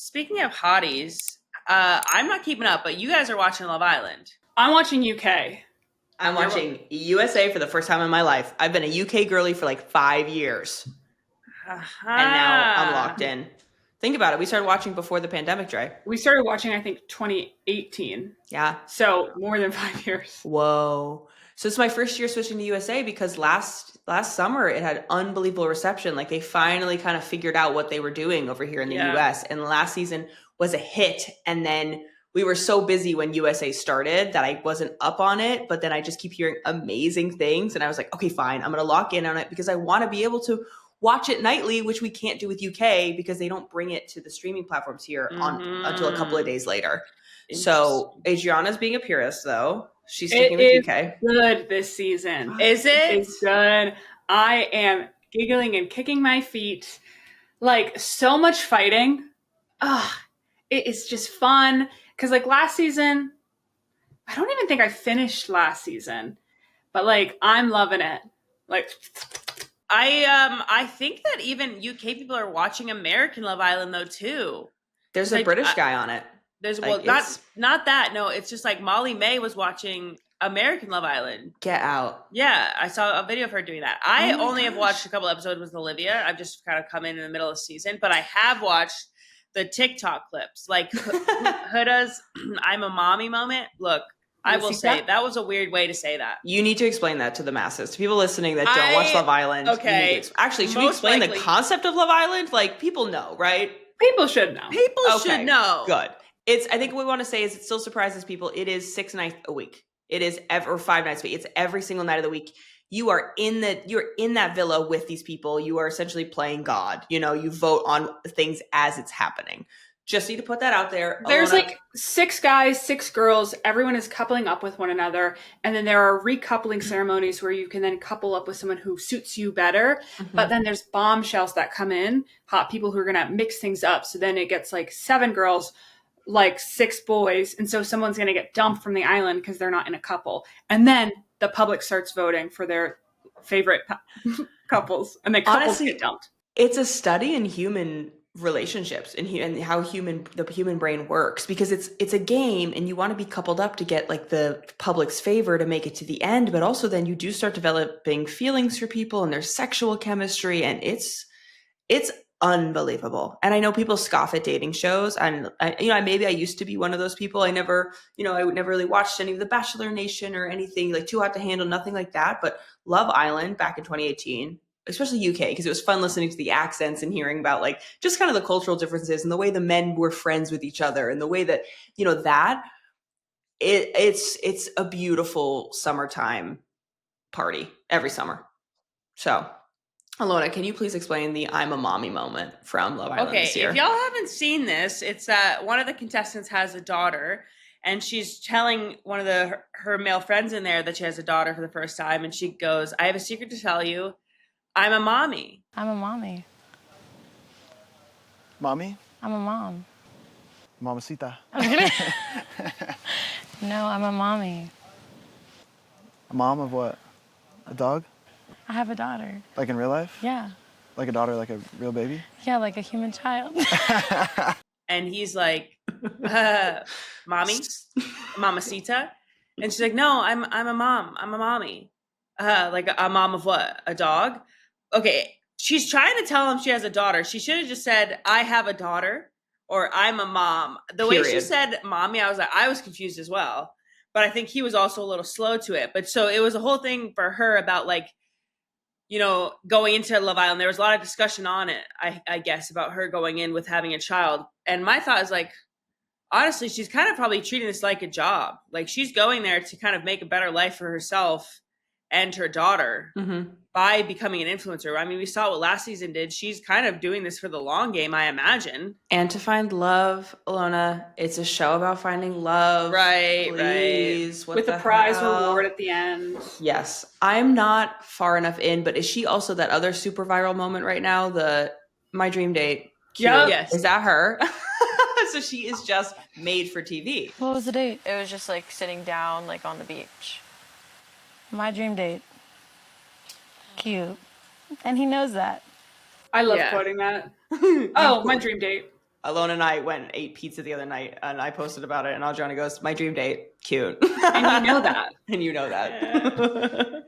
Speaking of hotties, I'm not keeping up, but you guys are watching Love Island. I'm watching UK. I'm watching USA for the first time in my life. I've been a UK girly for like 5 years. And now I'm locked in. Think about it. We started watching before the pandemic, Dre. We started watching, I think, 2018. Yeah. So more than 5 years. Whoa. So it's my first year switching to USA because last summer it had unbelievable reception. Like they finally kind of figured out what they were doing over here in the US. And last season was a hit. And then we were so busy when USA started that I wasn't up on it. But then I just keep hearing amazing things. And I was like, okay, fine. I'm going to lock in on it because I want to be able to watch it nightly, which we can't do with UK because they don't bring it to the streaming platforms here until a couple of days later. So Adrianna's being a purist, though. She's sticking with UK. Good this season. Is it? It's good. I am giggling and kicking my feet. Like, so much fighting. It is just fun. Because, like, last season, I don't even think I finished last season. But, like, I'm loving it. Like, I think that even UK people are watching American Love Island, though, too. There's a British guy on it. There's not that. No, it's just like Molly May was watching American Love Island. Get out. Yeah, I saw a video of her doing that. I only have watched a couple episodes with Olivia. I've just kind of come in the middle of the season, but I have watched the TikTok clips, like Huda's "I'm a mommy" moment. Look, I will say that was a weird way to say that. You need to explain that to the masses, to people listening that don't watch Love Island. Okay, actually, should we explain the concept of Love Island? Like, people know, right? People should know. People should know. Good. I think what we want to say is it still surprises people. It is 6 nights a week. It is or 5 nights a week. It's every single night of the week. You're in that villa with these people. You are essentially playing God. You know, you vote on things as it's happening. Just need to put that out there. There's like 6 guys, 6 girls. Everyone is coupling up with one another. And then there are recoupling ceremonies where you can then couple up with someone who suits you better. Mm-hmm. But then there's bombshells that come in, hot people who are going to mix things up. So then it gets like 7 girls, like 6 boys. And so someone's going to get dumped from the island because they're not in a couple. And then the public starts voting for their favorite couples. And then couples get dumped. It's a study in human relationships and how the human brain works, because it's a game and you want to be coupled up to get like the public's favor to make it to the end, but also then you do start developing feelings for people and there's sexual chemistry, and it's unbelievable. And I know people scoff at dating shows, and maybe I used to be one of those people. I never really watched any of the Bachelor Nation or anything like Too Hot to Handle, nothing like that. But Love Island back in 2018, especially UK, because it was fun listening to the accents and hearing about like just kind of the cultural differences and the way the men were friends with each other and the way that, it's a beautiful summertime party every summer. So, Ilona, can you please explain the "I'm a mommy" moment from Love Island this year? If y'all haven't seen this, it's that one of the contestants has a daughter, and she's telling one of her male friends in there that she has a daughter for the first time, and she goes, "I have a secret to tell you. I'm a mommy." I'm a mommy. Mommy? I'm a mom. Mamacita. No, I'm a mommy. A mom of what? A dog? I have a daughter. Like in real life? Yeah. Like a daughter, like a real baby? Yeah, like a human child. And he's like, "Mommy? Mamacita?" And she's like, "No, I'm a mom. I'm a mommy." Like a mom of what? A dog? Okay, she's trying to tell him she has a daughter. She should have just said, "I have a daughter," or "I'm a mom." The way she said "mommy," I was confused as well. But I think he was also a little slow to it. But so it was a whole thing for her about like, going into Love Island. There was a lot of discussion on it, I guess, about her going in with having a child. And my thought is like, honestly, she's kind of probably treating this like a job. Like she's going there to kind of make a better life for herself and her daughter by becoming an influencer. I mean, we saw what last season did. She's kind of doing this for the long game, I imagine. And to find love, Ilona, it's a show about finding love. Right, please. right. With a prize reward at the end. Yes. I'm not far enough in, but is she also that other super viral moment right now? The My Dream Date. Yeah. Yes. Is that her? So she is just made for TV. What was the date? It was just like sitting down like on the beach. My dream date. Cute. And he knows that. I love quoting that. Oh, my dream date. Ilona and I went and ate pizza the other night, and I posted about it, and Adrianna goes, "My dream date, cute." And you know that. And you know that.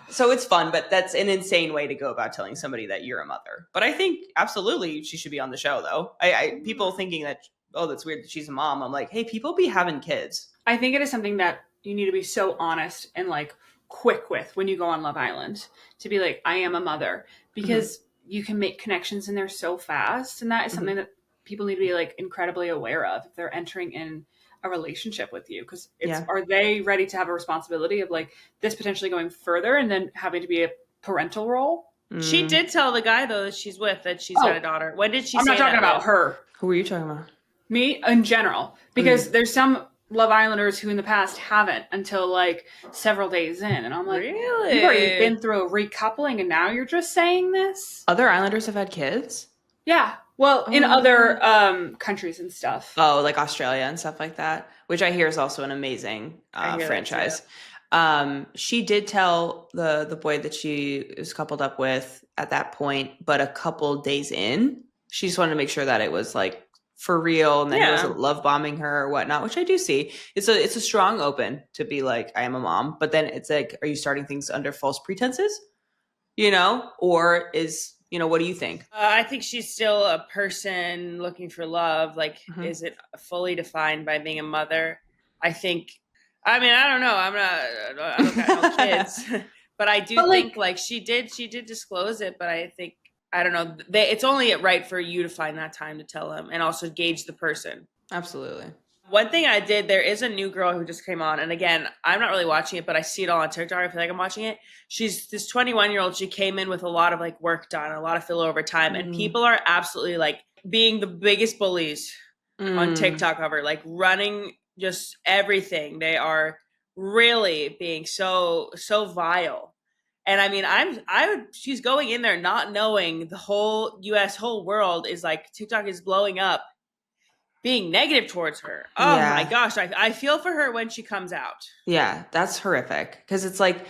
So it's fun, but that's an insane way to go about telling somebody that you're a mother. But I think absolutely she should be on the show, though. People thinking that, oh, that's weird that she's a mom. I'm like, hey, people be having kids. I think it is something that you need to be so honest and like quick with when you go on Love Island, to be like, I am a mother, because you can make connections in there so fast. And that is something that people need to be like incredibly aware of if they're entering in a relationship with you, because are they ready to have a responsibility of like this potentially going further and then having to be a parental role? She did tell the guy though that she's with that she's got a daughter. When did she I'm say not talking that about her. Who are you talking about? Me in general, because there's some Love Islanders who in the past haven't until like several days in, and I'm like, really? You've already been through a recoupling and now you're just saying this? Other Islanders have had kids? Yeah. Well, in other countries and stuff. Oh, like Australia and stuff like that, which I hear is also an amazing franchise. She did tell the boy that she was coupled up with at that point, but a couple days in, she just wanted to make sure that it was like for real and that he wasn't love bombing her or whatnot, which I do see. It's a strong open to be like, I am a mom, but then it's like, are you starting things under false pretenses? Or is, what do you think? I think she's still a person looking for love. Like, is it fully defined by being a mother? I don't know. I don't got no kids, but I do think like she did disclose it. But I think, I don't know. It's only right for you to find that time to tell them and also gauge the person. Absolutely. One thing I did, there is a new girl who just came on. And again, I'm not really watching it, but I see it all on TikTok. I feel like I'm watching it. She's this 21-year-old. She came in with a lot of like work done, a lot of filler over time. And people are absolutely like being the biggest bullies on TikTok of her, like running just everything. They are really being so vile. And I mean, she's going in there not knowing the whole whole world is like TikTok is blowing up, being negative towards her. Oh my gosh. I feel for her when she comes out. Yeah, that's horrific. Because it's like,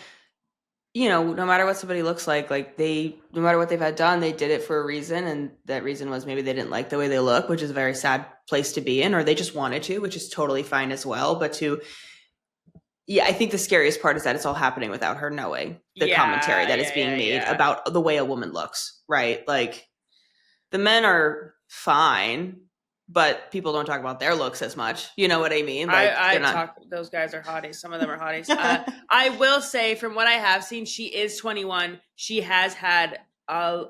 no matter what somebody looks like no matter what they've had done, they did it for a reason. And that reason was maybe they didn't like the way they look, which is a very sad place to be in, or they just wanted to, which is totally fine as well. But I think the scariest part is that it's all happening without her knowing the commentary that is being made about the way a woman looks, right? Like the men are fine, but people don't talk about their looks as much. You know what I mean? Like, those guys are hotties. Some of them are hotties. I will say from what I have seen, she is 21. She has had a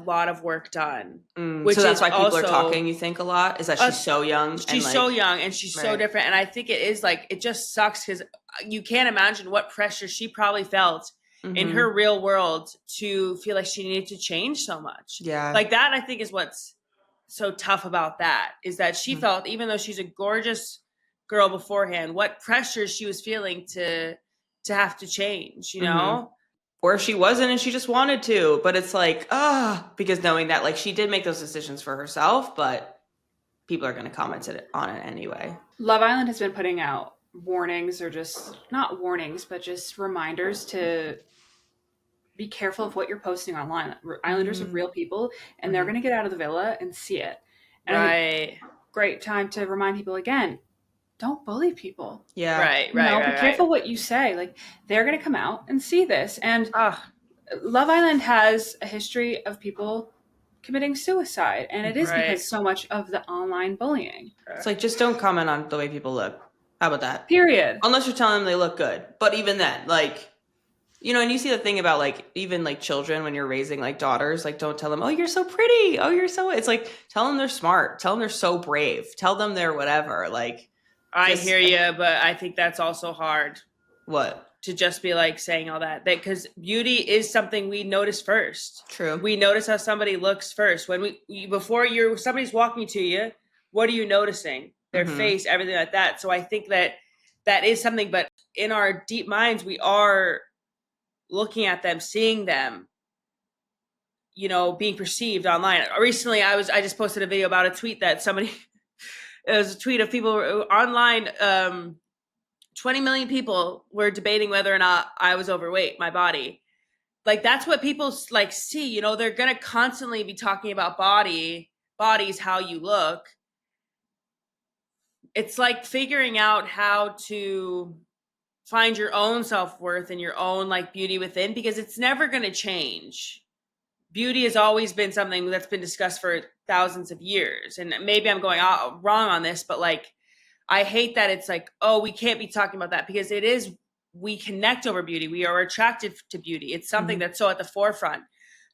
lot of work done. So that's why people are talking, you think, a lot? Is that she's so young? She's so young and she's so different. And I think it is like, it just sucks because you can't imagine what pressure she probably felt in her real world to feel like she needed to change so much. Yeah. Like that, I think, is what's so tough about that, is that she felt, even though she's a gorgeous girl beforehand, what pressure she was feeling to have to change, Or if she wasn't and she just wanted to, but it's like, because knowing that like she did make those decisions for herself, but people are going to comment on it anyway. Love Island has been putting out warnings, or just not warnings, but just reminders to be careful of what you're posting online. Islanders are real people, and they're going to get out of the villa and see it. And great time to remind people again, don't bully people. Yeah. Right. Be careful what you say. Like, they're going to come out and see this. And Love Island has a history of people committing suicide. And it is because so much of the online bullying. It's like, just don't comment on the way people look. How about that? Period. Unless you're telling them they look good. But even then, like, and you see the thing about like, even like children, when you're raising like daughters, like don't tell them, oh, you're so pretty. Oh, you're so, it's like, tell them they're smart. Tell them they're so brave. Tell them they're whatever. Like, I hear you, but I think that's also hard. What? To just be like saying all that because beauty is something we notice first. True. We notice how somebody looks first. When before somebody's walking to you, what are you noticing? Their face, everything like that. So I think that is something, but in our deep minds, we are looking at them, seeing them, being perceived online. Recently, I just posted a video about a tweet that somebody, it was a tweet of people online, 20 million people were debating whether or not I was overweight, my body. Like, that's what people like see, they're going to constantly be talking about body body's how you look. It's like figuring out how to find your own self-worth and your own like beauty within, because it's never going to change. Beauty has always been something that's been discussed for thousands of years. And maybe I'm going wrong on this, but like, I hate that it's like, oh, we can't be talking about that, because it is, we connect over beauty. We are attracted to beauty. It's something that's so at the forefront.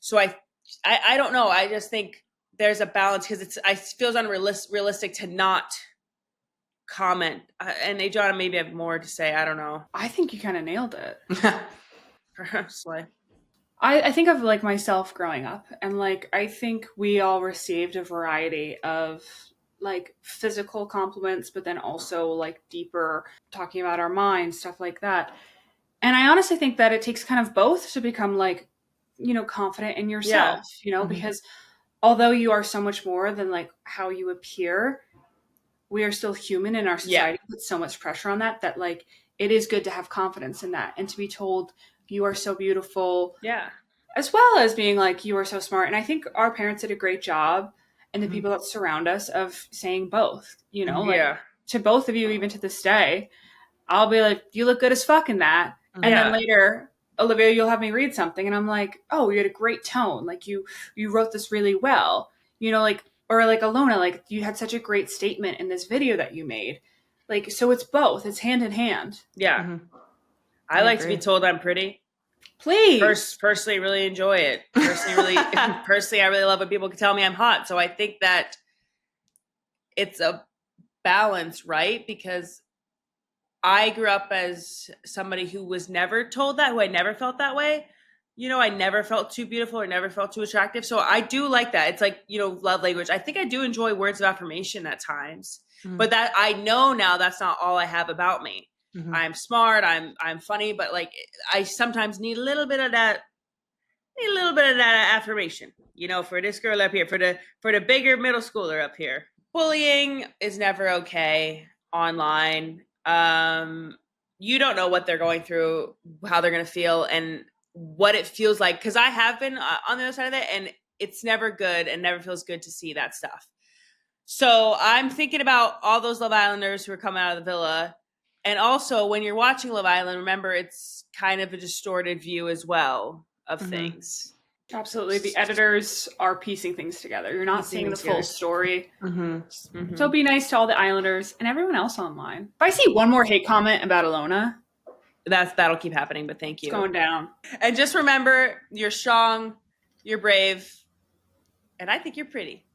So I don't know. I just think there's a balance, because it feels unrealistic to not comment. And Adrianna maybe have more to say. I don't know. I think you kind of nailed it. Slay. I think of like myself growing up, and like I think we all received a variety of like physical compliments, but then also like deeper talking about our minds, stuff like that. And I honestly think that it takes kind of both to become like, you know, confident in yourself, you know, because although you are so much more than like how you appear, we are still human, and our society puts so much pressure on that like it is good to have confidence in that and to be told you are so beautiful. Yeah. As well as being like, you are so smart. And I think our parents did a great job, and the people that surround us, of saying both, you know, like to both of you, even to this day, I'll be like, you look good as fuck in that. And then later, Olivia, you'll have me read something and I'm like, oh, you had a great tone. Like you wrote this really well, you know, like, or like Ilona, like you had such a great statement in this video that you made. Like, so it's both, it's hand in hand. Yeah. I like agree. To be told I'm pretty. Please. Personally, really enjoy it. Personally, I really love when people can tell me I'm hot. So I think that it's a balance, right? Because I grew up as somebody who was never told that, who I never felt that way. You know, I never felt too beautiful or never felt too attractive. So I do like that. It's like, you know, love language. I think I do enjoy words of affirmation at times, but that I know now that's not all I have about me. I'm smart. I'm funny, but like I sometimes need a little bit of that affirmation, you know, for this girl up here, for the bigger middle schooler up here. Bullying is never okay online. You don't know what they're going through, how they're going to feel, and what it feels like. Cause I have been on the other side of that, and it's never good and never feels good to see that stuff. So I'm thinking about all those Love Islanders who are coming out of the villa. And also, when you're watching Love Island, remember it's kind of a distorted view as well of things. Absolutely. The editors are piecing things together. You're not seeing the full story. So be nice to all the Islanders and everyone else online. If I see one more hate comment about Ilona, that'll keep happening, but thank you. It's going down. And just remember, you're strong, you're brave, and I think you're pretty.